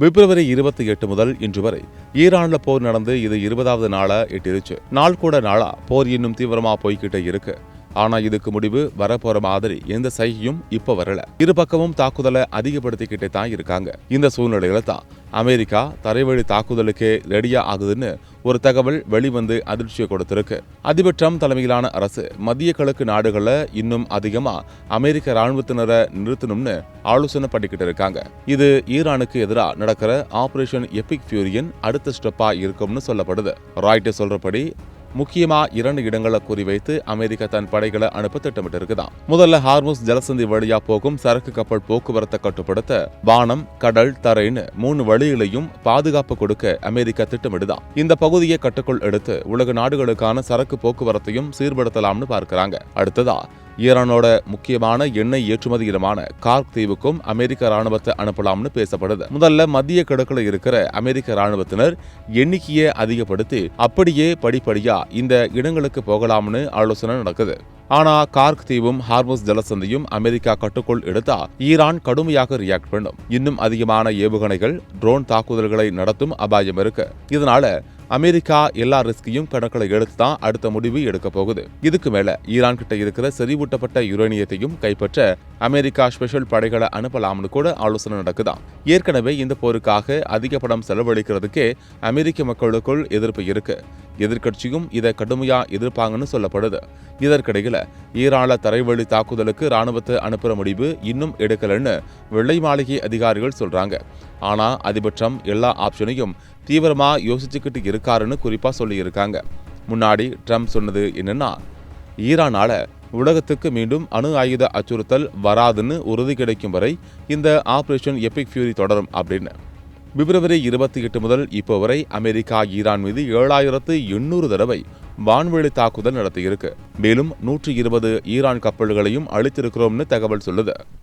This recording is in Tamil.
பிப்ரவரி 28 முதல் இன்று வரை ஈரான்ல போர் நடந்து இது 20வது நாளா எட்டிருச்சு. நாள் கூட நாளா போர் இன்னும் தீவிரமா போய்கிட்டே இருக்கு. ஆனா இதுக்கு முடிவு வரப்போற மாதிரி எந்த சைகையும் இப்ப வரல. இரு பக்கமும் தாக்குதலை அதிகப்படுத்திக்கிட்டே தான் இருக்காங்க. இந்த சூழ்நிலையில தான் அமெரிக்கா தரைவழி தாக்குதலுக்கே ரெடியா ஆகுதுன்னு ஒரு தகவல் வெளிவந்து அதிர்ச்சியை கொடுத்திருக்கு. அதிபர் ட்ரம்ப் தலைமையிலான அரசு மத்திய கிழக்கு நாடுகள்ல இன்னும் அதிகமா அமெரிக்க ராணுவத்தினரை நிறுத்தணும்னு ஆலோசனை பண்ணிக்கிட்டு இருக்காங்க. இது ஈரானுக்கு எதிராக நடக்கிற ஆபரேஷன் எபிக் ஃபியூரியன் அடுத்த ஸ்டெப்பா இருக்கும்னு சொல்லப்படுது. ராய்ட்டர்ஸ் சொல்றபடி முக்கியமா 2 இடங்களை குறிவைத்து அமெரிக்கா தன் படைகளை அனுப்ப திட்டமிட்டு இருக்குதான். முதல்ல ஹார்முஸ் ஜலசந்தி வழியா போகும் சரக்கு கப்பல் போக்குவரத்தை கட்டுப்படுத்த வானம், கடல், தரைன்னு 3 வழியிலையும் பாதுகாப்பு கொடுக்க அமெரிக்கா திட்டமிடுதான். இந்த பகுதியை கட்டுக்குள் எடுத்து உலக நாடுகளுக்கான சரக்கு போக்குவரத்தையும் சீர்படுத்தலாம்னு பார்க்கிறாங்க. அடுத்ததா ஈரானோட முக்கியமான எண்ணெய் ஏற்றுமதி இடமான கார்க் தீவுக்கும் அமெரிக்க ராணுவத்தை அனுப்பலாம்னு பேசப்படுது. முதல்ல மத்திய கிழக்குல இருக்கிற அமெரிக்க ராணுவத்தினர் எண்ணிக்கையை அதிகப்படுத்தி அப்படியே படிப்படியா இந்த இடங்களுக்கு போகலாம்னு ஆலோசனை நடக்குது. ஆனா கார்க் தீவும் ஹார்முஸ் ஜலசந்தியும் அமெரிக்கா கட்டுக்குள் எடுத்தா ஈரான் கடுமையாக ரியாக்ட் பண்ணும். இன்னும் அதிகமான ஏவுகணைகள், ட்ரோன் தாக்குதல்களை நடத்தும் அபாயம் இருக்கு. இதனால அமெரிக்கா எல்லா ரிஸ்கையும் கணக்கில் எடுத்து தான் அடுத்த முடிவு எடுக்க போகுது. இதுக்கு மேல ஈரான் கிட்ட இருக்கிற செறிவூட்டப்பட்ட யுரேனியத்தையும் கைப்பற்ற அமெரிக்கா ஸ்பெஷல் படைகளை அனுப்பலாம்னு கூட ஆலோசனை நடக்குதாம். ஏற்கனவே இந்த போருக்காக அதிக பணம் செலவழிக்கிறதுக்கே அமெரிக்க மக்களுக்குள் எதிர்ப்பு இருக்கு. எதிர்க்கட்சியும் இதை கடுமையா எதிர்ப்பாங்கன்னு சொல்லப்படுது. இதற்கிடையில ஈரான்ல தரைவழி தாக்குதலுக்கு ராணுவத்தை அனுப்புற முடிவு இன்னும் எடுக்கலன்னு வெள்ளை மாளிகை அதிகாரிகள் சொல்றாங்க. ஆனா அதிபர் ட்ரம்ப் எல்லா ஆப்ஷனையும் தீவிரமா யோசிச்சுக்கிட்டு இருக்காருன்னு குறிப்பா சொல்லியிருக்காங்க. முன்னாடி ட்ரம்ப் சொன்னது என்னன்னா, ஈரானால உலகத்துக்கு மீண்டும் அணு ஆயுத அச்சுறுத்தல் வராதுன்னு உறுதி கிடைக்கும் வரை இந்த ஆபரேஷன் எபிக் ஃபியூரி தொடரும் அப்படின்னு. பிப்ரவரி 28 முதல் இப்போ வரை அமெரிக்கா ஈரான் மீது 7800 தடவை வான்வெளி தாக்குதல் நடத்தியிருக்கு. மேலும் 120 ஈரான் கப்பல்களையும் அழித்திருக்கிறோம்னு தகவல் சொல்லுது.